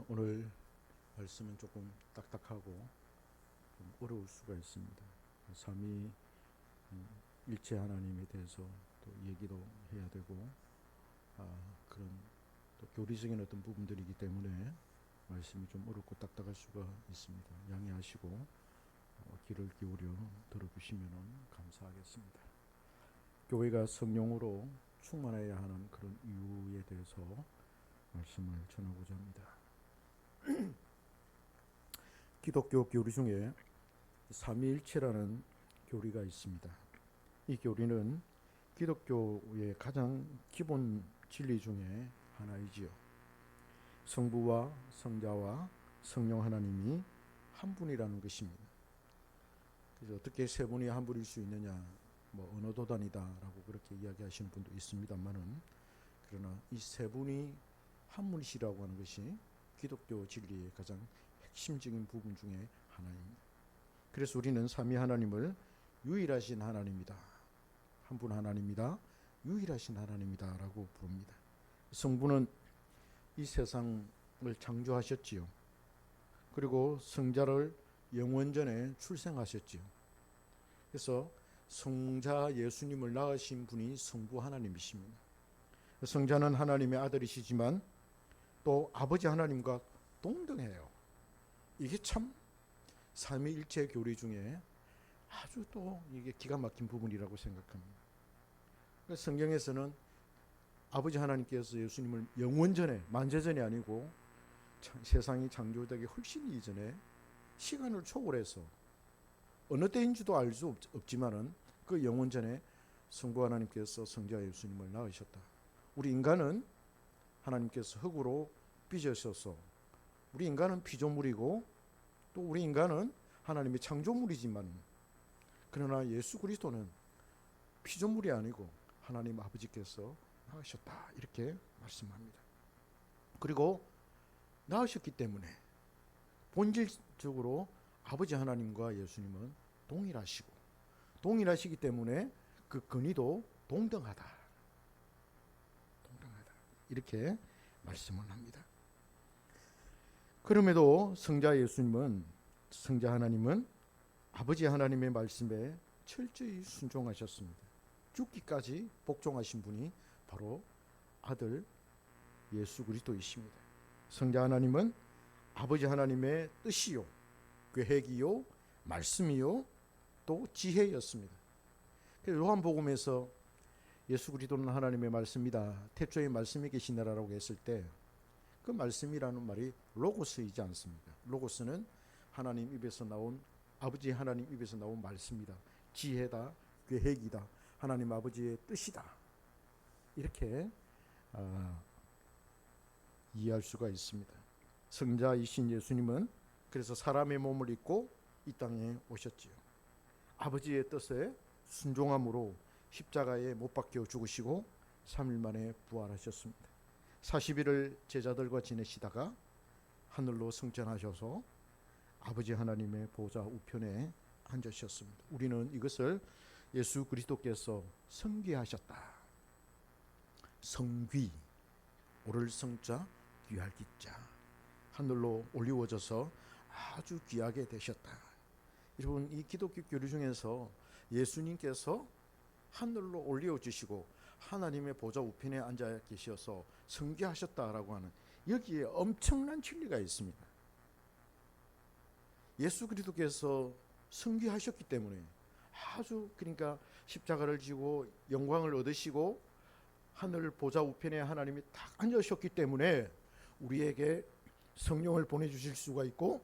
오늘 말씀은 조금 딱딱하고 좀 어려울 수가 있습니다. 삼위 일체 하나님에 대해서 또 얘기도 해야 되고 그런 또 교리적인 어떤 부분들이기 때문에 말씀이 좀 어렵고 딱딱할 수가 있습니다. 양해하시고 귀를 기울여 들어주시면 감사하겠습니다. 교회가 성령으로 충만해야 하는 그런 이유에 대해서 말씀을 전하고자 합니다. 기독교 교리 중에 삼위일체라는 교리가 있습니다. 이 교리는 기독교의 가장 기본 진리 중에 하나이지요. 성부와 성자와 성령 하나님이 한 분이라는 것입니다. 그래서 어떻게 세 분이 한 분일 수 있느냐, 언어 도단이다라고 그렇게 이야기하시는 분도 있습니다만은, 그러나 이 세 분이 한 분이시라고 하는 것이 기독교 진리의 가장 핵심적인 부분 중에 하나입니다. 그래서 우리는 삼위 하나님을 유일하신 하나님이다, 한 분 하나님이다, 유일하신 하나님이다 라고 부릅니다. 성부는 이 세상을 창조하셨지요. 그리고 성자를 영원전에 출생하셨지요. 그래서 성자 예수님을 낳으신 분이 성부 하나님이십니다. 성자는 하나님의 아들이시지만 또 아버지 하나님과 동등해요. 이게 참 삼위일체 교리 중에 아주 또 이게 기가 막힌 부분이라고 생각합니다. 성경에서는 아버지 하나님께서 예수님을 영원전에, 만재전이 아니고 세상이 창조되기 훨씬 이전에 시간을 초월해서 어느 때인지도 알 수 없지만은 그 영원전에 성부 하나님께서 성자 예수님을 낳으셨다. 우리 인간은 하나님께서 흙으로 빚으셔서, 우리 인간은 피조물이고 또 우리 인간은 하나님의 창조물이지만, 그러나 예수 그리스도는 피조물이 아니고 하나님 아버지께서 낳으셨다, 이렇게 말씀합니다. 그리고 낳으셨기 때문에 본질적으로 아버지 하나님과 예수님은 동일하시기 때문에 그 근위도 동등하다, 이렇게 말씀을 합니다. 그럼에도 성자 하나님은 아버지 하나님의 말씀에 철저히 순종하셨습니다. 죽기까지 복종하신 분이 바로 아들 예수 그리스도이십니다. 성자 하나님은 아버지 하나님의 뜻이요, 계획이요, 말씀이요, 또 지혜였습니다. 요한복음에서 예수 그리스도는 하나님의 말씀이다, 태초에 말씀이 계시니라라고 했을 때 그 말씀이라는 말이 로고스이지 않습니까? 로고스는 하나님 입에서 나온, 아버지 하나님 입에서 나온 말씀이다, 지혜다, 계획이다, 하나님 아버지의 뜻이다, 이렇게 이해할 수가 있습니다. 성자이신 예수님은 그래서 사람의 몸을 입고 이 땅에 오셨지요. 아버지의 뜻에 순종함으로 십자가에 못 박혀 죽으시고 3일 만에 부활하셨습니다. 40일을 제자들과 지내시다가 하늘로 승천하셔서 아버지 하나님의 보좌 우편에 앉으셨습니다. 우리는 이것을 예수 그리스도께서 성귀하셨다, 성귀, 오를 성자, 귀할 기자, 하늘로 올리워져서 아주 귀하게 되셨다. 여러분, 이 기독교 교리 중에서 예수님께서 하늘로 올려주시고 하나님의 보좌 우편에 앉아 계셔서 성귀하셨다라고 하는, 여기에 엄청난 진리가 있습니다. 예수 그리스도께서 성귀하셨기 때문에 그러니까 십자가를 지고 영광을 얻으시고 하늘 보좌 우편에 하나님이 딱 앉으셨기 때문에 우리에게 성령을 보내주실 수가 있고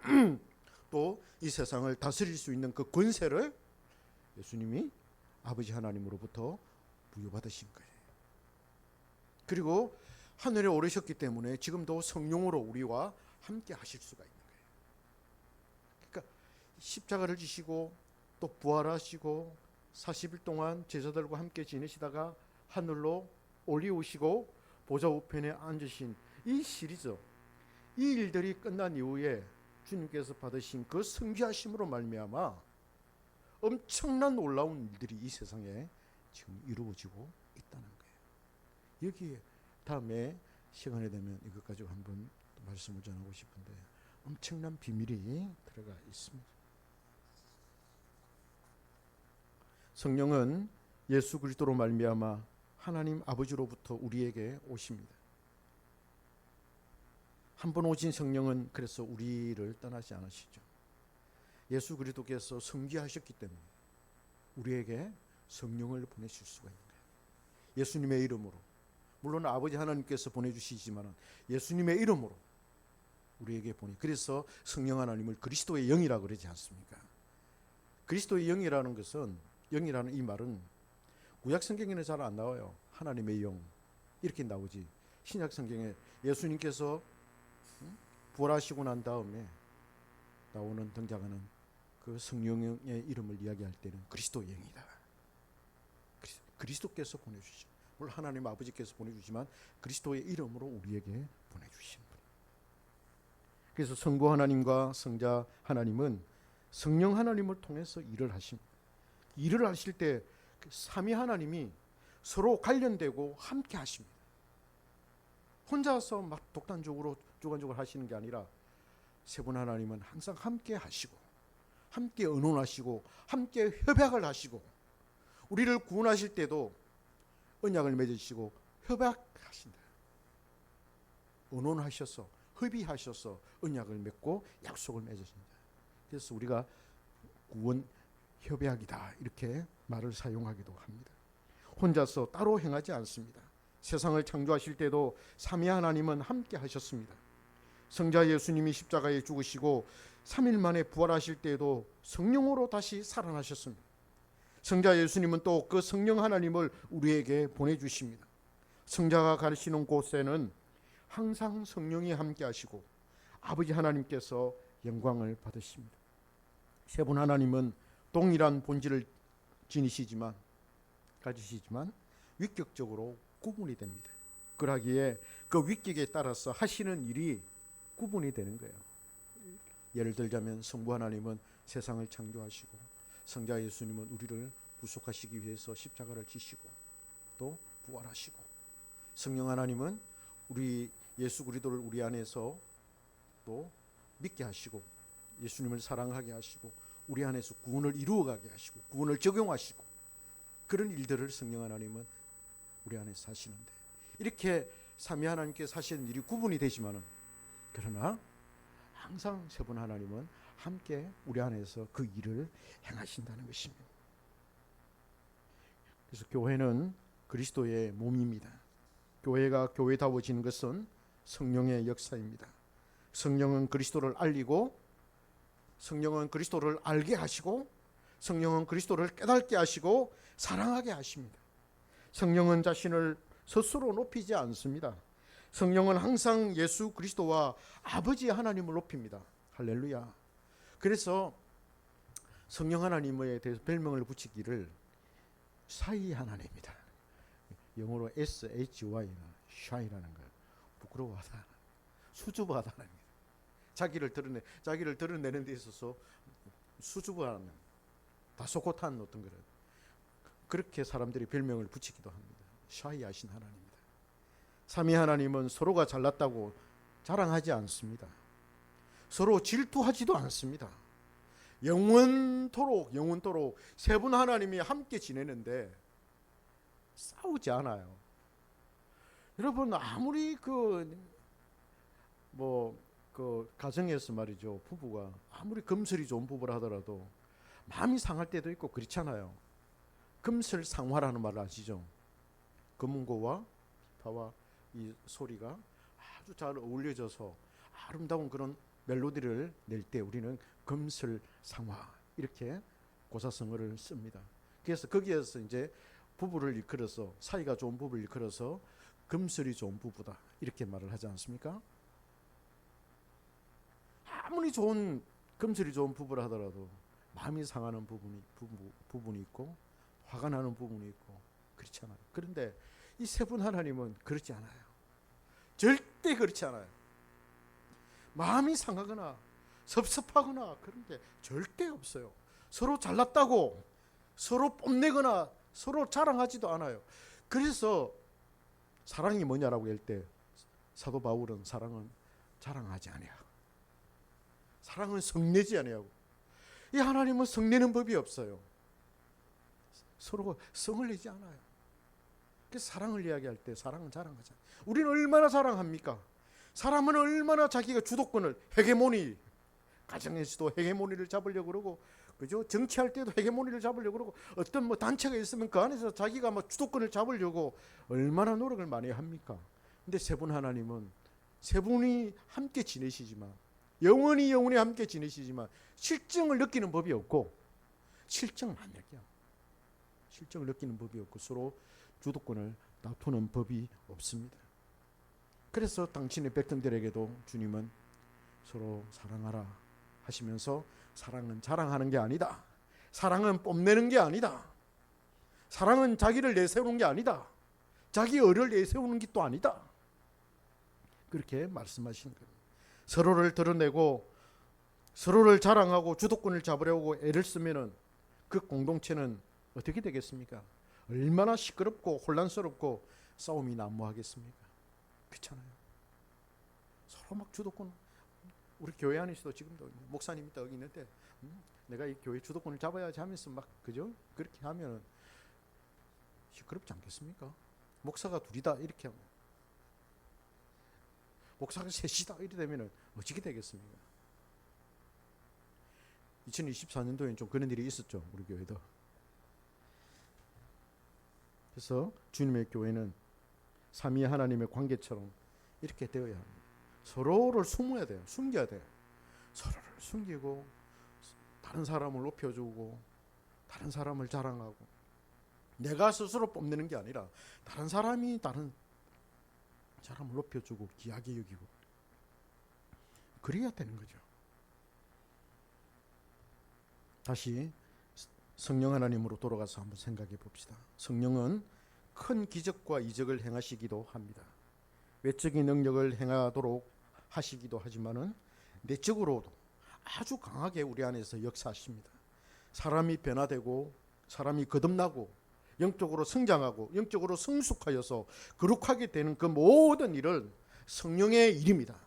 또 이 세상을 다스릴 수 있는 그 권세를 예수님이 아버지 하나님으로부터 부여받으신 거예요. 그리고 하늘에 오르셨기 때문에 지금도 성령으로 우리와 함께 하실 수가 있는 거예요. 그러니까 십자가를 지시고 또 부활하시고 40일 동안 제자들과 함께 지내시다가 하늘로 올리우시고 보좌 우편에 앉으신 이 시리즈, 이 일들이 끝난 이후에 주님께서 받으신 그 성귀하심으로 말미암아 엄청난 놀라운 일들이 이 세상에 지금 이루어지고 있다는 거예요. 여기에 다음에 시간이 되면 이것 가지고 한번 말씀을 전하고 싶은데 엄청난 비밀이 들어가 있습니다. 성령은 예수 그리스도로 말미암아 하나님 아버지로부터 우리에게 오십니다. 한 번 오신 성령은 그래서 우리를 떠나지 않으시죠. 예수 그리스도께서 성취하셨기 때문에 우리에게 성령을 보내실 수가 있는 거예요. 예수님의 이름으로. 물론 아버지 하나님께서 보내주시지만 예수님의 이름으로 우리에게 그래서 성령 하나님을 그리스도의 영이라고 그러지 않습니까? 그리스도의 영이라는 것은, 영이라는 이 말은 구약 성경에는 잘 안 나와요. 하나님의 영 이렇게 나오지. 신약 성경에 예수님께서 부활하시고 난 다음에 나오는, 등장하는 그 성령의 이름을 이야기할 때는 그리스도의 영이다. 그리스도께서 보내주시죠. 물론 하나님 아버지께서 보내주지만 그리스도의 이름으로 우리에게 보내주신 분. 그래서 성부 하나님과 성자 하나님은 성령 하나님을 통해서 일을 하십니다. 일을 하실 때 삼위 하나님이 서로 관련되고 함께 하십니다. 혼자서 막 독단적으로 주관적으로 하시는 게 아니라 세 분 하나님은 항상 함께 하시고, 함께 의논하시고, 함께 협약을 하시고, 우리를 구원하실 때도 언약을 맺으시고 협약하신다. 의논하셔서, 협의하셔서 언약을 맺고 약속을 맺으신다. 그래서 우리가 구원 협약이다 이렇게 말을 사용하기도 합니다. 혼자서 따로 행하지 않습니다. 세상을 창조하실 때도 삼위 하나님은 함께 하셨습니다. 성자 예수님이 십자가에 죽으시고 3일 만에 부활하실 때도 성령으로 다시 살아나셨습니다. 성자 예수님은 또 그 성령 하나님을 우리에게 보내주십니다. 성자가 가르치는 곳에는 항상 성령이 함께 하시고 아버지 하나님께서 영광을 받으십니다. 세 분 하나님은 동일한 본질을 가지시지만 위격적으로 구분이 됩니다. 그러기에 그 위격에 따라서 하시는 일이 구분이 되는 거예요. 예를 들자면 성부 하나님은 세상을 창조하시고 성자 예수님은 우리를 구속하시기 위해서 십자가를 지시고 또 부활하시고, 성령 하나님은 우리 예수 그리스도를 우리 안에서 또 믿게 하시고 예수님을 사랑하게 하시고 우리 안에서 구원을 이루어가게 하시고 구원을 적용하시고, 그런 일들을 성령 하나님은 우리 안에서 하시는데, 이렇게 삼위 하나님께서 하시는 일이 구분이 되지만은, 그러나 항상 세 분 하나님은 함께 우리 안에서 그 일을 행하신다는 것입니다. 그래서 교회는 그리스도의 몸입니다. 교회가 교회다워지는 것은 성령의 역사입니다. 성령은 그리스도를 알리고, 성령은 그리스도를 알게 하시고, 성령은 그리스도를 깨닫게 하시고 사랑하게 하십니다. 성령은 자신을 스스로 높이지 않습니다. 성령은 항상 예수 그리스도와 아버지 하나님을 높입니다. 할렐루야. 그래서 성령 하나님에 대해서 별명을 붙이기를 샤이 하나님이다. 영어로 SHY나 샤이라는 거, 부끄러워하다, 수줍어하다는 거예요. 자기를 드러내는 데 있어서 수줍어하는, 다소곳한 어떤 그런, 그렇게 사람들이 별명을 붙이기도 합니다. 샤이하신 하나님입니다. 삼위 하나님은 서로가 잘났다고 자랑하지 않습니다. 서로 질투하지도 않습니다. 영원토록 세 분 하나님이 함께 지내는데 싸우지 않아요. 여러분, 아무리 가정에서 말이죠, 부부가 아무리 금슬이 좋은 부부라 하더라도 마음이 상할 때도 있고 그렇잖아요. 금슬상화라는 말을 아시죠? 금은고와 비파와 이 소리가 아주 잘 어울려져서 아름다운 그런 멜로디를 낼 때 우리는 금슬상화 이렇게 고사성어를 씁니다. 그래서 거기에서 이제 부부를 일컬어서, 사이가 좋은 부부를 일컬어서 금슬이 좋은 부부다 이렇게 말을 하지 않습니까? 아무리 좋은 금슬이 좋은 부부라 하더라도 마음이 상하는 부분이 있고 화가 나는 부분이 있고 그렇잖아요. 그런데 이 세 분 하나님은 그렇지 않아요. 절대 그렇지 않아요. 마음이 상하거나 섭섭하거나 그런 게 절대 없어요. 서로 잘났다고 서로 뽐내거나 서로 자랑하지도 않아요. 그래서 사랑이 뭐냐라고 할 때 사도 바울은 사랑은 자랑하지 아니하고 사랑은 성내지 아니하고 이 하나님은 성내는 법이 없어요. 서로 성을 내지 않아요. 그래서 사랑을 이야기할 때 사랑은 자랑하잖아요. 우리는 얼마나 사랑합니까? 사람은 얼마나 자기가 주도권을 헤게모니 가정에서도 헤게모니를 잡으려고 그러고 그죠? 정치할 때도 헤게모니를 잡으려고 그러고 어떤 뭐 단체가 있으면 그 안에서 자기가 뭐 주도권을 잡으려고 얼마나 노력을 많이 합니까? 근데 세 분 하나님은 세 분이 함께 지내시지만 영원히 함께 지내시지만 실정을 느끼는 법이 없고 실정을 안 느껴요. 실정을 느끼는 법이 없고 서로 주도권을 다투는 법이 없습니다. 그래서 당신의 백성들에게도 주님은 서로 사랑하라 하시면서 사랑은 자랑하는 게 아니다. 사랑은 뽐내는 게 아니다. 사랑은 자기를 내세우는 게 아니다. 자기 의를 내세우는 게 또 아니다. 그렇게 말씀하시는 거예요. 서로를 드러내고 서로를 자랑하고 주도권을 잡으려고 애를 쓰면은 그 공동체는 어떻게 되겠습니까? 얼마나 시끄럽고 혼란스럽고 싸움이 난무하겠습니까? 그렇잖아요. 서로 막 주도권, 우리 교회 안에서도 지금도 목사님이 딱 있는데 내가 이 교회 주도권을 잡아야지 하면서 막 그죠? 그렇게 하면 시끄럽지 않겠습니까? 목사가 둘이다 이렇게 하면 목사가 셋이다 이렇게 되면 어떻게 되겠습니까? 2024년도에는 좀 그런 일이 있었죠. 우리 교회도. 그래서 주님의 교회는 삼위 하나님의 관계처럼 이렇게 되어야 합니다. 서로를 숨어야 돼요. 숨겨야 돼요. 서로를 숨기고 다른 사람을 높여주고 다른 사람을 자랑하고 내가 스스로 뽐내는 게 아니라 다른 사람이 다른 사람을 높여주고 귀하게 여기고 그래야 되는 거죠. 다시 성령 하나님으로 돌아가서 한번 생각해 봅시다. 성령은 큰 기적과 이적을 행하시기도 합니다. 외적인 능력을 행하도록 하시기도 하지만은 내적으로도 아주 강하게 우리 안에서 역사하십니다. 사람이 변화되고 사람이 거듭나고 영적으로 성장하고 영적으로 성숙하여서 거룩하게 되는 그 모든 일은 성령의 일입니다.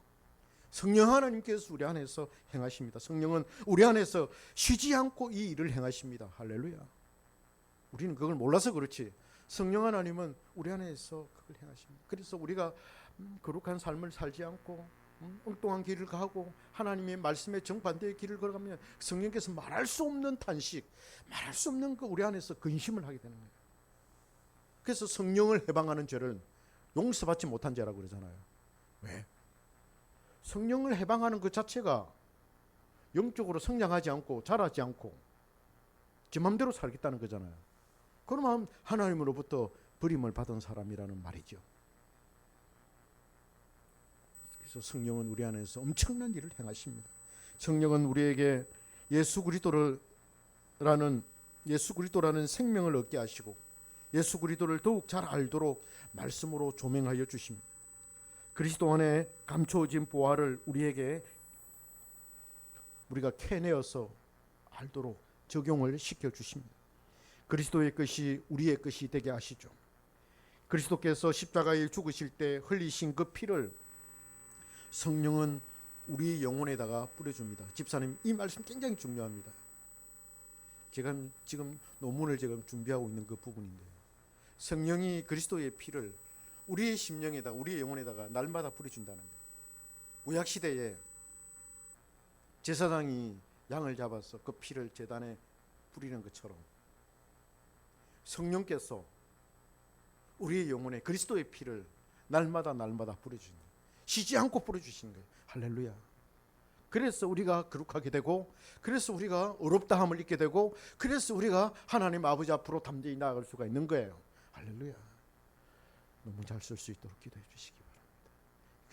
성령 하나님께서 우리 안에서 행하십니다. 성령은 우리 안에서 쉬지 않고 이 일을 행하십니다. 할렐루야. 우리는 그걸 몰라서 그렇지 성령 하나님은 우리 안에서 그걸 행하십니다. 그래서 우리가 거룩한 삶을 살지 않고 엉뚱한 길을 가고 하나님의 말씀에 정반대의 길을 걸어가면 성령께서 말할 수 없는 탄식, 말할 수 없는 그 우리 안에서 근심을 하게 되는 거예요. 그래서 성령을 해방하는 죄를 용서받지 못한 죄라고 그러잖아요. 왜? 성령을 해방하는 그 자체가 영적으로 성장하지 않고 자라지 않고 제 마음대로 살겠다는 거잖아요. 그러면 하나님으로부터 버림을 받은 사람이라는 말이죠. 그래서 성령은 우리 안에서 엄청난 일을 행하십니다. 성령은 우리에게 예수 그리스도라는 생명을 얻게 하시고 예수 그리스도를 더욱 잘 알도록 말씀으로 조명하여 주십니다. 그리스도 안에 감추어진 보화를 우리가 캐내어서 알도록 적용을 시켜 주십니다. 그리스도의 것이 우리의 것이 되게 하시죠. 그리스도께서 십자가에 죽으실 때 흘리신 그 피를 성령은 우리 영혼에다가 뿌려줍니다. 집사님, 이 말씀 굉장히 중요합니다. 제가 지금 논문을 준비하고 있는 그 부분인데 성령이 그리스도의 피를 우리의 심령에다가 우리의 영혼에다가 날마다 뿌려준다는 거예요. 구약시대에 제사장이 양을 잡아서 그 피를 제단에 뿌리는 것처럼 성령께서 우리의 영혼에 그리스도의 피를 날마다 뿌려주신 거예요. 쉬지 않고 뿌려주시는 거예요. 할렐루야. 그래서 우리가 거룩하게 되고 그래서 우리가 의롭다함을 잊게 되고 그래서 우리가 하나님 아버지 앞으로 담대히 나아갈 수가 있는 거예요. 할렐루야. 너무 잘 쓸 수 있도록 기도해 주시기 바랍니다.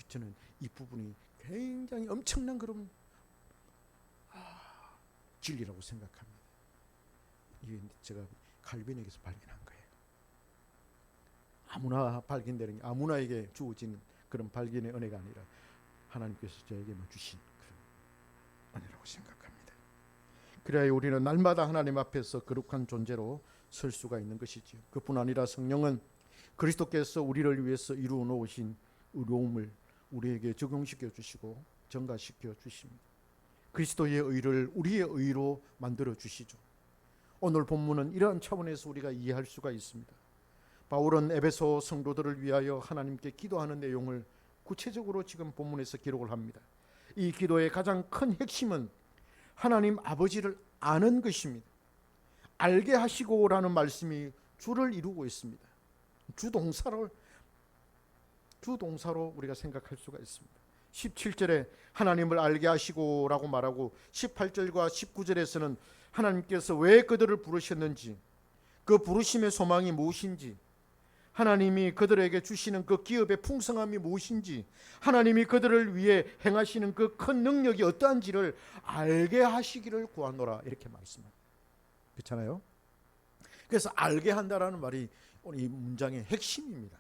저는 이 부분이 굉장히 엄청난 그런 진리라고 생각합니다. 이게 제가 칼빈에게서 발견한 거예요. 아무나 발견되는 게 아무나에게 주어지는 그런 발견의 은혜가 아니라 하나님께서 저에게만 주신 그런 은혜라고 생각합니다. 그래야 우리는 날마다 하나님 앞에서 거룩한 존재로 설 수가 있는 것이지요. 그뿐 아니라 성령은 그리스도께서 우리를 위해서 이루어 놓으신 의로움을 우리에게 적용시켜 주시고 전가시켜 주십니다. 그리스도의 의를 우리의 의로 만들어 주시죠. 오늘 본문은 이러한 차원에서 우리가 이해할 수가 있습니다. 바울은 에베소 성도들을 위하여 하나님께 기도하는 내용을 구체적으로 지금 본문에서 기록을 합니다. 이 기도의 가장 큰 핵심은 하나님 아버지를 아는 것입니다. 알게 하시고라는 말씀이 주를 이루고 있습니다. 주동사로 우리가 생각할 수가 있습니다. 17절에 하나님을 알게 하시고라고 말하고 18절과 19절에서는 하나님께서 왜 그들을 부르셨는지, 그 부르심의 소망이 무엇인지, 하나님이 그들에게 주시는 그 기업의 풍성함이 무엇인지, 하나님이 그들을 위해 행하시는 그 큰 능력이 어떠한지를 알게 하시기를 구하노라, 이렇게 말씀합니다. 그렇잖아요. 그래서 알게 한다라는 말이 오늘 이 문장의 핵심입니다.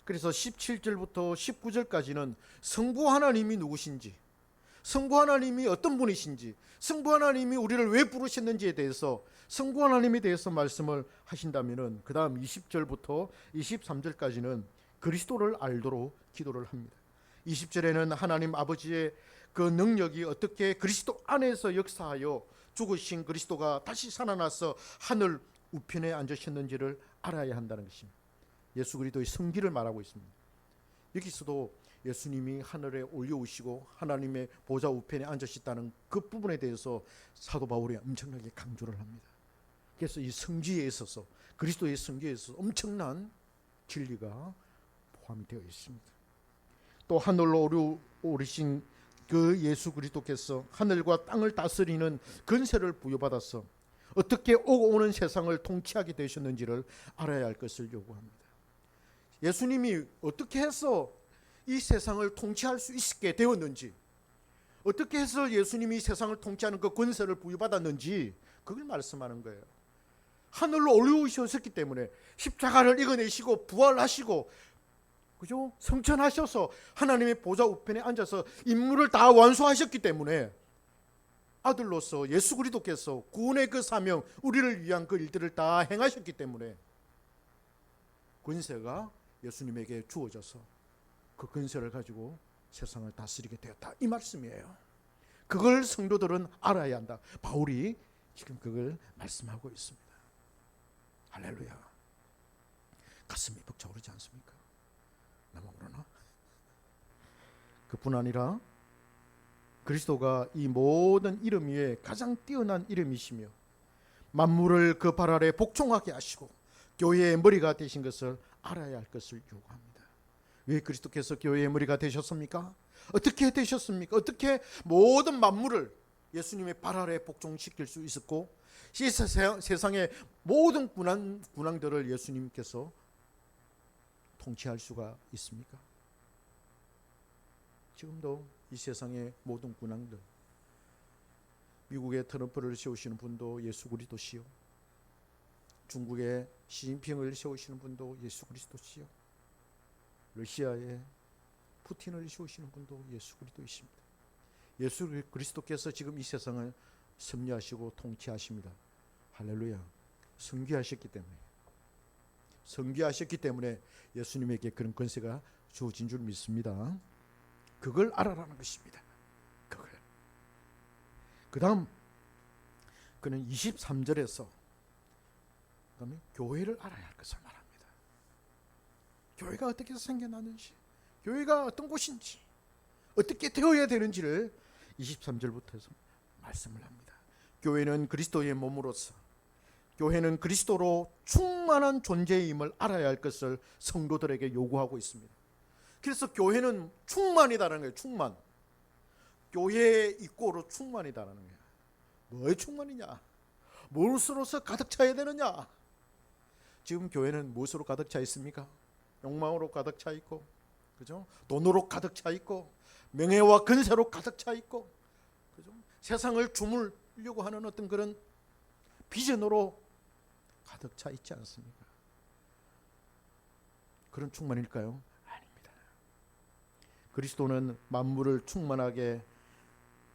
그래서 17절부터 19절까지는 성부 하나님이 누구신지, 성부 하나님이 어떤 분이신지, 성부 하나님이 우리를 왜 부르셨는지에 대해서, 성부 하나님에 대해서 말씀을 하신다면은 그 다음 20절부터 23절까지는 그리스도를 알도록 기도를 합니다. 20절에는 하나님 아버지의 그 능력이 어떻게 그리스도 안에서 역사하여 죽으신 그리스도가 다시 살아나서 하늘 우편에 앉으셨는지를 알아야 한다는 것입니다. 예수 그리스도의 성기를 말하고 있습니다. 여기서도 예수님이 하늘에 올려오시고 하나님의 보좌 우편에 앉으셨다는 그 부분에 대해서 사도 바울이 엄청나게 강조를 합니다. 그래서 이 성지에 있어서, 그리스도의 성기에 있어서 엄청난 진리가 포함이 되어 있습니다. 또 하늘로 오르신 그 예수 그리스도께서 하늘과 땅을 다스리는 권세를 부여받아서 어떻게 오고 오는 세상을 통치하게 되셨는지를 알아야 할 것을 요구합니다. 예수님이 어떻게 해서 이 세상을 통치할 수 있게 되었는지, 어떻게 해서 예수님이 세상을 통치하는 그 권세를 부여받았는지 그걸 말씀하는 거예요. 하늘로 올라오셨기 때문에 십자가를 이겨내시고 부활하시고, 그죠? 성천하셔서 하나님의 보좌 우편에 앉아서 임무를 다 완수하셨기 때문에 아들로서 예수 그리스도께서 구원의 그 사명, 우리를 위한 그 일들을 다 행하셨기 때문에 권세가 예수님에게 주어져서 그 권세를 가지고 세상을 다스리게 되었다, 이 말씀이에요. 그걸 성도들은 알아야 한다. 바울이 지금 그걸 말씀하고 있습니다. 할렐루야. 가슴이 벅차오르지 않습니까? 나만 그러나? 그뿐 아니라 그리스도가 이 모든 이름 위에 가장 뛰어난 이름이시며 만물을 그 발 아래 복종하게 하시고 교회의 머리가 되신 것을 알아야 할 것을 요구합니다. 왜 그리스도께서 교회의 머리가 되셨습니까? 어떻게 되셨습니까? 어떻게 모든 만물을 예수님의 발 아래 복종시킬 수 있었고 이 세상의 모든 군왕들을 예수님께서 통치할 수가 있습니까? 지금도 이 세상의 모든 군왕들, 미국의 트럼프를 세우시는 분도 예수 그리스도시요, 중국의 시진핑을 세우시는 분도 예수 그리스도시요, 러시아의 푸틴을 세우시는 분도 예수 그리스도이십니다. 예수 그리스도께서 지금 이 세상을 섭리하시고 통치하십니다. 할렐루야. 성귀하셨기 때문에 예수님에게 그런 권세가 주어진 줄 믿습니다. 그걸 알아라는 것입니다. 그걸. 그 다음 그는 23절에서 그다음에 교회를 알아야 할 것을 말합니다. 교회가 어떻게 생겨나는지, 교회가 어떤 곳인지, 어떻게 되어야 되는지를 23절부터 해서 말씀을 합니다. 교회는 그리스도의 몸으로서, 교회는 그리스도로 충만한 존재임을 알아야 할 것을 성도들에게 요구하고 있습니다. 그래서 교회는 충만이다라는 거예요. 충만. 교회의 입고로 충만이다라는 거예요. 뭐의 충만이냐? 무엇으로서 가득 차야 되느냐? 지금 교회는 무엇으로 가득 차 있습니까? 욕망으로 가득 차 있고, 그죠? 돈으로 가득 차 있고, 명예와 권세로 가득 차 있고, 그죠? 세상을 주물려고 하는 어떤 그런 비전으로 가득 차 있지 않습니까? 그런 충만일까요? 아닙니다. 그리스도는 만물을 충만하게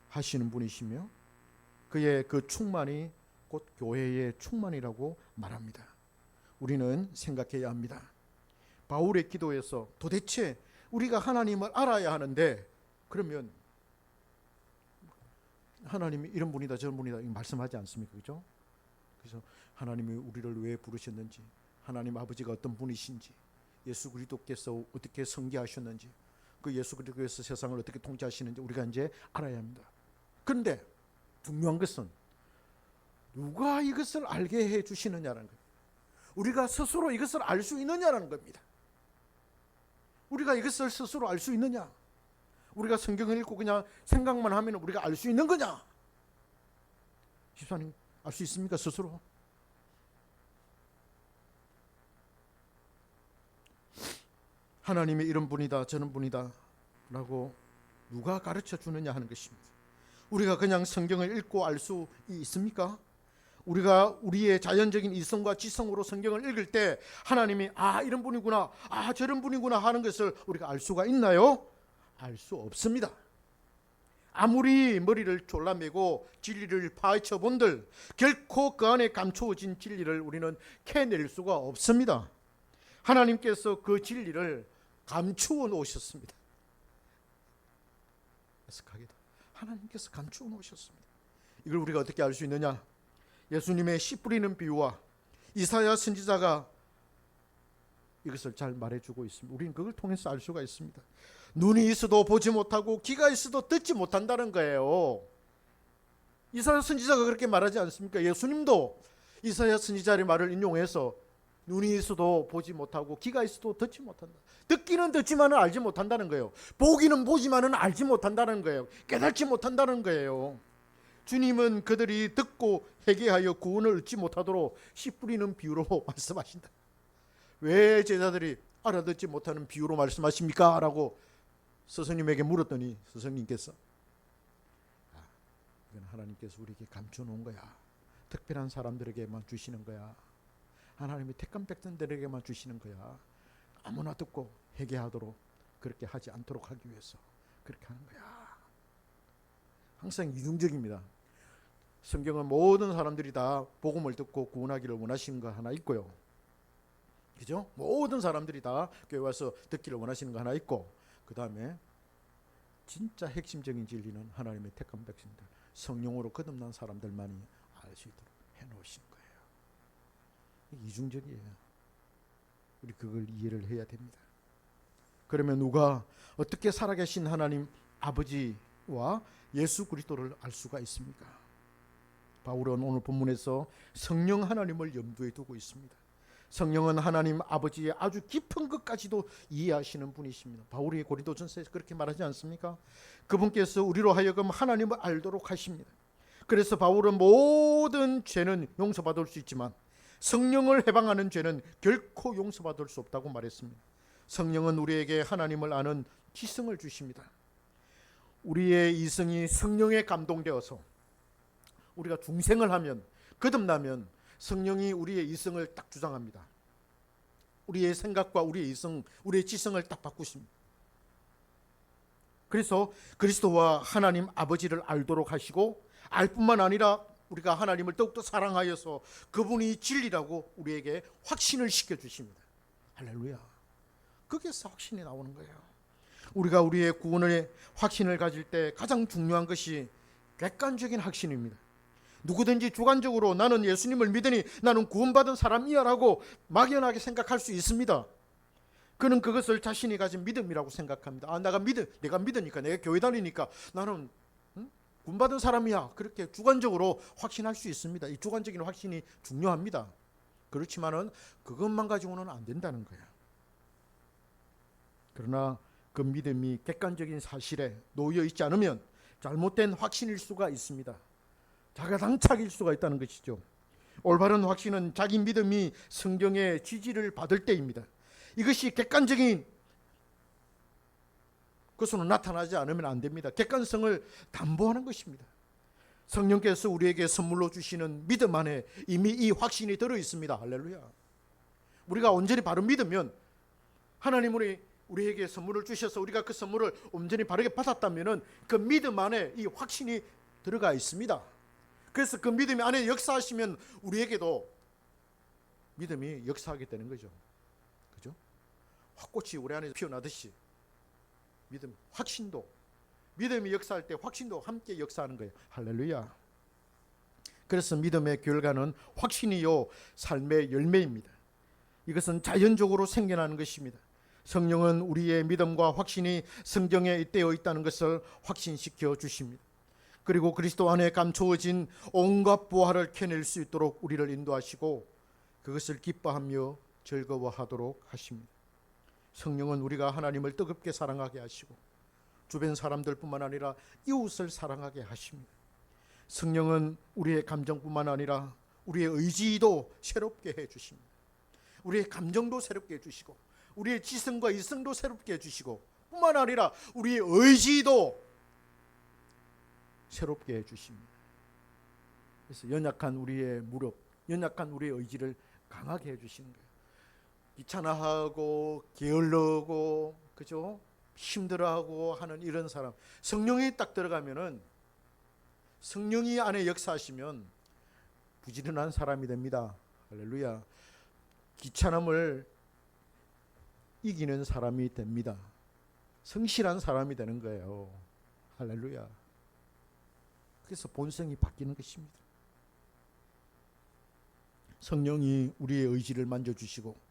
하시는 분이시며 그의 그 충만이 곧 교회의 충만이라고 말합니다. 우리는 생각해야 합니다. 바울의 기도에서 도대체 우리가 하나님을 알아야 하는데, 그러면 하나님이 이런 분이다 저런 분이다 말씀하지 않습니까? 그죠? 그래서 하나님이 우리를 왜 부르셨는지, 하나님 아버지가 어떤 분이신지, 예수 그리스도께서 어떻게 성계하셨는지, 그 예수 그리스도께서 세상을 어떻게 통치하시는지 우리가 이제 알아야 합니다. 그런데 중요한 것은 누가 이것을 알게 해 주시느냐는 거예요. 우리가 스스로 이것을 알 수 있느냐는 겁니다. 우리가 이것을 스스로 알 수 있느냐? 우리가 성경을 읽고 그냥 생각만 하면 우리가 알 수 있는 거냐? 집사님, 알 수 있습니까? 스스로? 하나님이 이런 분이다 저런 분이다 라고 누가 가르쳐 주느냐 하는 것입니다. 우리가 그냥 성경을 읽고 알 수 있습니까? 우리가 우리의 자연적인 이성과 지성으로 성경을 읽을 때 하나님이 이런 분이구나, 저런 분이구나 하는 것을 우리가 알 수가 있나요? 알 수 없습니다. 아무리 머리를 졸라매고 진리를 파헤쳐 본들 결코 그 안에 감추어진 진리를 우리는 캐낼 수가 없습니다. 하나님께서 그 진리를 감추어 놓으셨습니다. 하나님께서 감추어 놓으셨습니다. 이걸 우리가 어떻게 알 수 있느냐? 예수님의 씨 뿌리는 비유와 이사야 선지자가 이것을 잘 말해주고 있습니다. 우리는 그걸 통해서 알 수가 있습니다. 눈이 있어도 보지 못하고 귀가 있어도 듣지 못한다는 거예요. 이사야 선지자가 그렇게 말하지 않습니까? 예수님도 이사야 선지자의 말을 인용해서 눈이 있어도 보지 못하고 귀가 있어도 듣지 못한다. 듣기는 듣지만은 알지 못한다는 거예요. 보기는 보지만은 알지 못한다는 거예요. 깨닫지 못한다는 거예요. 주님은 그들이 듣고 회개하여 구원을 얻지 못하도록 씨 뿌리는 비유로 말씀하신다. 왜 제자들이 알아듣지 못하는 비유로 말씀하십니까? 라고 스승님에게 물었더니 스승님께서 이건 하나님께서 우리에게 감춰놓은 거야. 특별한 사람들에게만 주시는 거야. 하나님이 택한 백성들에게만 주시는 거야. 아무나 듣고 회개하도록, 그렇게 하지 않도록 하기 위해서 그렇게 하는 거야. 항상 이중적입니다. 성경은 모든 사람들이 다 복음을 듣고 구원하기를 원하시는 거 하나 있고요. 그죠? 모든 사람들이 다 교회 와서 듣기를 원하시는 거 하나 있고, 그 다음에 진짜 핵심적인 진리는 하나님의 택한 백성들, 성령으로 거듭난 사람들만이 알 수 있도록 해놓으신 거예요. 이중적이에요. 우리 그걸 이해를 해야 됩니다. 그러면 누가 어떻게 살아계신 하나님 아버지와 예수 그리스도를 알 수가 있습니까? 바울은 오늘 본문에서 성령 하나님을 염두에 두고 있습니다. 성령은 하나님 아버지의 아주 깊은 것까지도 이해하시는 분이십니다. 바울이 고린도전서에서 그렇게 말하지 않습니까? 그분께서 우리로 하여금 하나님을 알도록 하십니다. 그래서 바울은 모든 죄는 용서받을 수 있지만 성령을 해방하는 죄는 결코 용서받을 수 없다고 말했습니다. 성령은 우리에게 하나님을 아는 지성을 주십니다. 우리의 이성이 성령에 감동되어서 우리가 중생을 하면, 거듭나면 성령이 우리의 이성을 딱 주장합니다. 우리의 생각과 우리의 이성, 우리의 지성을 딱 바꾸십니다. 그래서 그리스도와 하나님 아버지를 알도록 하시고, 알 뿐만 아니라 우리가 하나님을 더욱더 사랑하여서 그분이 진리라고 우리에게 확신을 시켜주십니다. 할렐루야. 거기에서 확신이 나오는 거예요. 우리가 우리의 구원의 확신을 가질 때 가장 중요한 것이 객관적인 확신입니다. 누구든지 주관적으로 나는 예수님을 믿으니 나는 구원받은 사람이야 라고 막연하게 생각할 수 있습니다. 그는 그것을 자신이 가진 믿음이라고 생각합니다. 내가 믿으니까, 내가 교회 다니니까 나는 구원받은 사람이야, 그렇게 주관적으로 확신할 수 있습니다. 이 주관적인 확신이 중요합니다. 그렇지만은 그것만 가지고는 안 된다는 거예요. 그러나 그 믿음이 객관적인 사실에 놓여 있지 않으면 잘못된 확신일 수가 있습니다. 자가당착일 수가 있다는 것이죠. 올바른 확신은 자기 믿음이 성경의 지지를 받을 때입니다. 이것이 객관적인 것으로 나타나지 않으면 안 됩니다. 객관성을 담보하는 것입니다. 성령께서 우리에게 선물로 주시는 믿음 안에 이미 이 확신이 들어 있습니다. 할렐루야. 우리가 온전히 바로 믿으면, 하나님이 우리에게 선물을 주셔서 우리가 그 선물을 온전히 바르게 받았다면 그 믿음 안에 이 확신이 들어가 있습니다. 그래서 그 믿음이 안에 역사하시면 우리에게도 믿음이 역사하게 되는 거죠. 그죠? 헛꽃이 우리 안에 피어나듯이 믿음, 확신도, 믿음이 역사할 때 확신도 함께 역사하는 거예요. 할렐루야. 그래서 믿음의 결과는 확신이요 삶의 열매입니다. 이것은 자연적으로 생겨나는 것입니다. 성령은 우리의 믿음과 확신이 성경에 잇대어 있다는 것을 확신시켜 주십니다. 그리고 그리스도 안에 감추어진 온갖 보화를 캐낼 수 있도록 우리를 인도하시고 그것을 기뻐하며 즐거워하도록 하십니다. 성령은 우리가 하나님을 뜨겁게 사랑하게 하시고 주변 사람들뿐만 아니라 이웃을 사랑하게 하십니다. 성령은 우리의 감정뿐만 아니라 우리의 의지도 새롭게 해주십니다. 우리의 감정도 새롭게 해주시고 우리의 지성과 이성도 새롭게 해주시고 뿐만 아니라 우리의 의지도 새롭게 해주십니다. 그래서 연약한 우리의 무릎, 연약한 우리의 의지를 강하게 해주시는 거예요. 귀찮아하고 게을르고 그죠? 힘들어하고 하는 이런 사람, 성령이 딱 들어가면은, 성령이 안에 역사하시면 부지런한 사람이 됩니다. 할렐루야. 귀찮음을 이기는 사람이 됩니다. 성실한 사람이 되는 거예요. 할렐루야. 그래서 본성이 바뀌는 것입니다. 성령이 우리의 의지를 만져주시고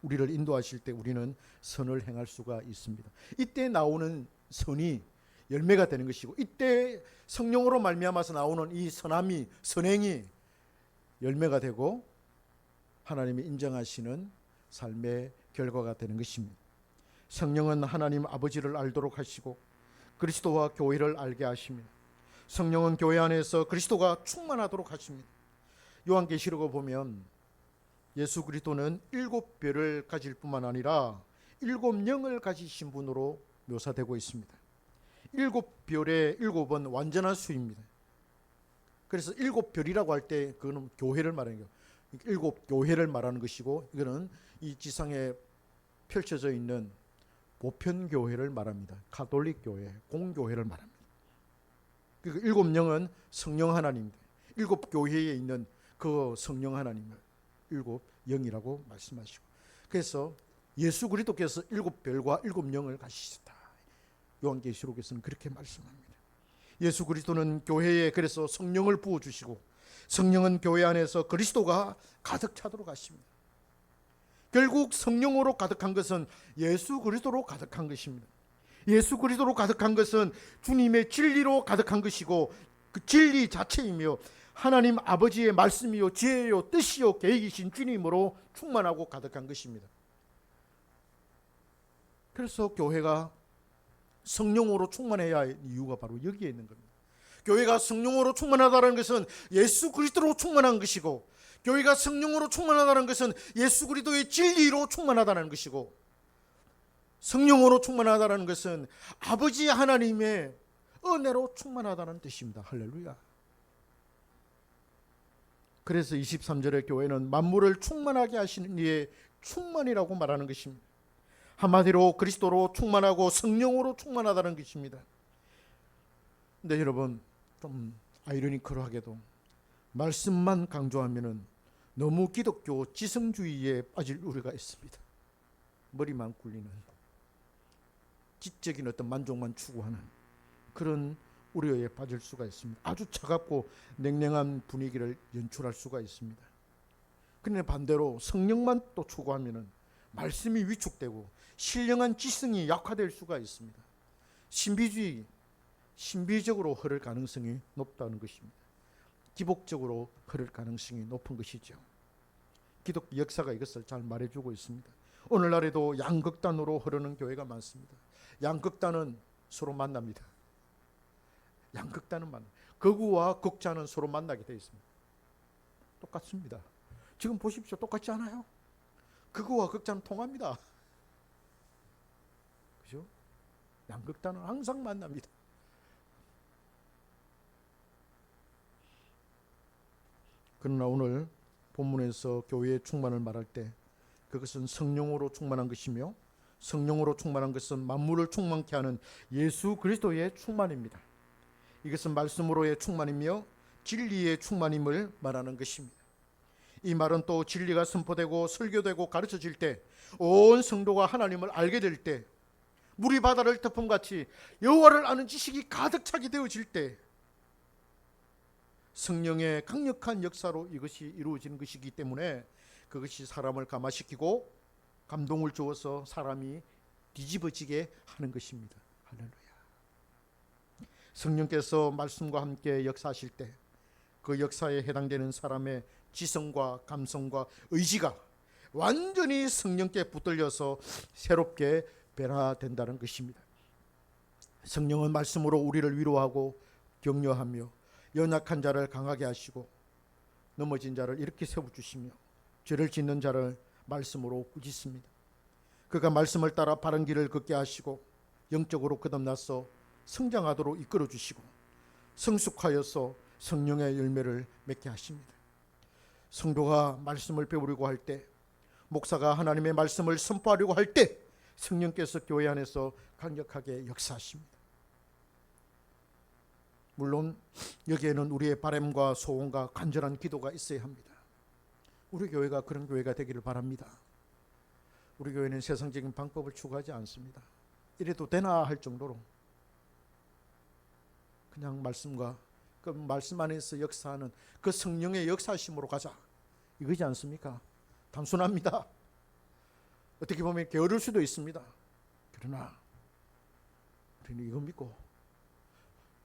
우리를 인도하실 때 우리는 선을 행할 수가 있습니다. 이때 나오는 선이 열매가 되는 것이고, 이때 성령으로 말미암아서 나오는 이 선함이, 선행이 열매가 되고 하나님이 인정하시는 삶의 결과가 되는 것입니다. 성령은 하나님 아버지를 알도록 하시고 그리스도와 교회를 알게 하십니다. 성령은 교회 안에서 그리스도가 충만하도록 하십니다. 요한계시록을 보면 예수 그리스도는 7별을 가질 뿐만 아니라 7영을 가지신 분으로 묘사되고 있습니다. 7별의 7은 완전한 수입니다. 그래서 7별이라고 할 때 그거는 교회를 말하는 거예요. 7교회를 말하는 것이고, 이거는 이 지상에 펼쳐져 있는 보편교회를 말합니다. 가톨릭 교회, 공교회를 말합니다. 그 7영은 성령 하나님입니다. 7교회에 있는 그 성령 하나님을 7영이라고 말씀하시고, 그래서 예수 그리스도께서 7별과 7영을 가지셨다. 요한계시록에서는 그렇게 말씀합니다. 예수 그리스도는 교회에 그래서 성령을 부어주시고, 성령은 교회 안에서 그리스도가 가득 차도록 하십니다. 결국 성령으로 가득한 것은 예수 그리스도로 가득한 것입니다. 예수 그리스도로 가득한 것은 주님의 진리로 가득한 것이고, 그 진리 자체이며 하나님 아버지의 말씀이요 지혜요 뜻이요 계획이신 주님으로 충만하고 가득한 것입니다. 그래서 교회가 성령으로 충만해야 할 이유가 바로 여기에 있는 겁니다. 교회가 성령으로 충만하다는 것은 예수 그리스도로 충만한 것이고, 교회가 성령으로 충만하다는 것은 예수 그리스도의 진리로 충만하다는 것이고, 성령으로 충만하다는 것은 아버지 하나님의 은혜로 충만하다는 뜻입니다. 할렐루야. 그래서 23절의 교회는 만물을 충만하게 하시는 이의 충만이라고 말하는 것입니다. 한마디로 그리스도로 충만하고 성령으로 충만하다는 것입니다. 근데 여러분, 좀 아이러니컬하게도 말씀만 강조하면은 너무 기독교 지성주의에 빠질 우려가 있습니다. 머리만 굴리는, 지적인 어떤 만족만 추구하는 그런 우려에 빠질 수가 있습니다. 아주 차갑고 냉랭한 분위기를 연출할 수가 있습니다. 그런데 반대로 성령만 또 추구하면은 말씀이 위축되고 신령한 지성이 약화될 수가 있습니다. 신비적으로 흐를 가능성이 높다는 것입니다. 기복적으로 흐를 가능성이 높은 것이죠. 기독교 역사가 이것을 잘 말해주고 있습니다. 오늘날에도 양극단으로 흐르는 교회가 많습니다. 양극단은 서로 만납니다. 양극단은 극우와 극자는 서로 만나게 되어 있습니다. 똑같습니다. 지금 보십시오. 똑같지 않아요? 극우와 극자는 통합니다. 그죠? 양극단은 항상 만납니다. 그러나 오늘 본문에서 교회의 충만을 말할 때 그것은 성령으로 충만한 것이며, 성령으로 충만한 것은 만물을 충만케 하는 예수 그리스도의 충만입니다. 이것은 말씀으로의 충만이며 진리의 충만임을 말하는 것입니다. 이 말은 또 진리가 선포되고 설교되고 가르쳐질 때, 온 성도가 하나님을 알게 될 때, 물이 바다를 덮음같이 여호와를 아는 지식이 가득 차게 되어질 때 성령의 강력한 역사로 이것이 이루어지는 것이기 때문에 그것이 사람을 감화시키고 감동을 주어서 사람이 뒤집어지게 하는 것입니다. 할렐루야. 성령께서 말씀과 함께 역사하실 때 그 역사에 해당되는 사람의 지성과 감성과 의지가 완전히 성령께 붙들려서 새롭게 변화된다는 것입니다. 성령은 말씀으로 우리를 위로하고 격려하며 연약한 자를 강하게 하시고 넘어진 자를 일으켜 세워주시며 죄를 짓는 자를 말씀으로 꾸짖습니다. 그가 말씀을 따라 바른 길을 걷게 하시고 영적으로 거듭나서 성장하도록 이끌어 주시고 성숙하여서 성령의 열매를 맺게 하십니다. 성도가 말씀을 배우려고 할 때, 목사가 하나님의 말씀을 선포하려고 할 때 성령께서 교회 안에서 강력하게 역사하십니다. 물론 여기에는 우리의 바람과 소원과 간절한 기도가 있어야 합니다. 우리 교회가 그런 교회가 되기를 바랍니다. 우리 교회는 세상적인 방법을 추구하지 않습니다. 이래도 되나 할 정도로 그냥 말씀과 그 말씀 안에서 역사하는 그 성령의 역사심으로 가자, 이거지 않습니까? 단순합니다. 어떻게 보면 게으를 수도 있습니다. 그러나 우리는 이거 믿고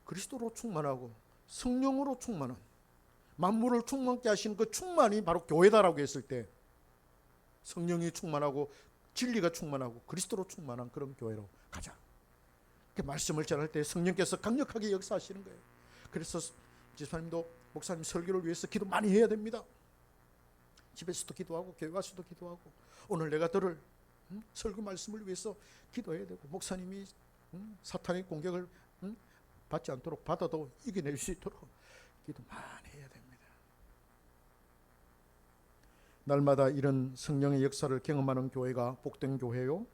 그리스도로 충만하고 성령으로 충만한, 만물을 충만케 하시는 그 충만이 바로 교회다라고 했을 때 성령이 충만하고 진리가 충만하고 그리스도로 충만한 그런 교회로 가자. 이렇게 말씀을 전할 때 성령께서 강력하게 역사하시는 거예요. 그래서 집사님도 목사님 설교를 위해서 기도 많이 해야 됩니다. 집에서도 기도하고 교회 가서도 기도하고 오늘 내가 들을 설교 말씀을 위해서 기도해야 되고, 목사님이 사탄의 공격을 받지 않도록, 받아도 이겨낼 수 있도록 기도 많이 해야 됩니다. 날마다 이런 성령의 역사를 경험하는 교회가 복된 교회요,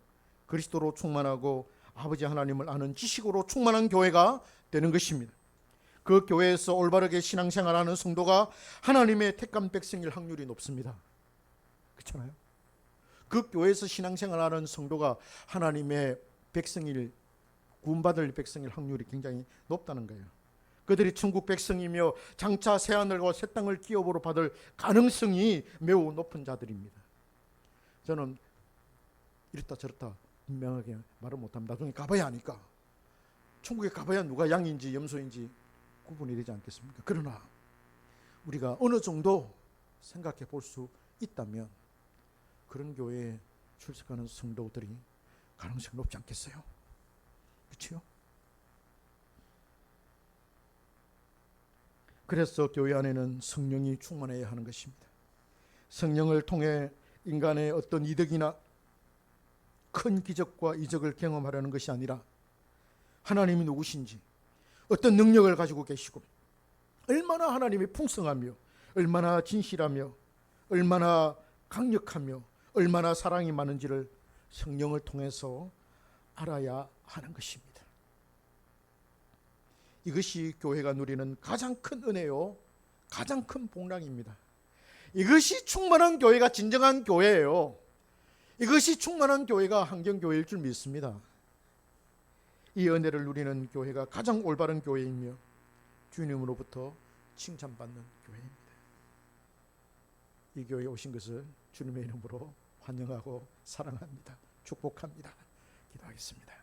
그리스도로 충만하고 아버지 하나님을 아는 지식으로 충만한 교회가 되는 것입니다. 그 교회에서 올바르게 신앙생활하는 성도가 하나님의 택한 백성일 확률이 높습니다. 그렇잖아요. 그 교회에서 신앙생활하는 성도가 하나님의 백성일, 구원받을 백성일 확률이 굉장히 높다는 거예요. 그들이 천국 백성이며 장차 새하늘과 새 땅을 기업으로 받을 가능성이 매우 높은 자들입니다. 저는 이렇다 저렇다 분명하게 말을 못합니다. 나중에 가봐야 하니까. 천국에 가봐야 누가 양인지 염소인지 구분이 되지 않겠습니까? 그러나 우리가 어느 정도 생각해 볼 수 있다면 그런 교회에 출석하는 성도들이 가능성이 높지 않겠어요? 그렇죠? 그래서 교회 안에는 성령이 충만해야 하는 것입니다. 성령을 통해 인간의 어떤 이득이나 큰 기적과 이적을 경험하려는 것이 아니라 하나님이 누구신지, 어떤 능력을 가지고 계시고 얼마나 하나님이 풍성하며 얼마나 진실하며 얼마나 강력하며 얼마나 사랑이 많은지를 성령을 통해서 알아야 하는 것입니다. 이것이 교회가 누리는 가장 큰 은혜요, 가장 큰 복락입니다. 이것이 충만한 교회가 진정한 교회예요. 이것이 충만한 교회가 한경교회일 줄 믿습니다. 이 은혜를 누리는 교회가 가장 올바른 교회이며 주님으로부터 칭찬받는 교회입니다. 이 교회에 오신 것을 주님의 이름으로 환영하고 사랑합니다. 축복합니다. 기도하겠습니다.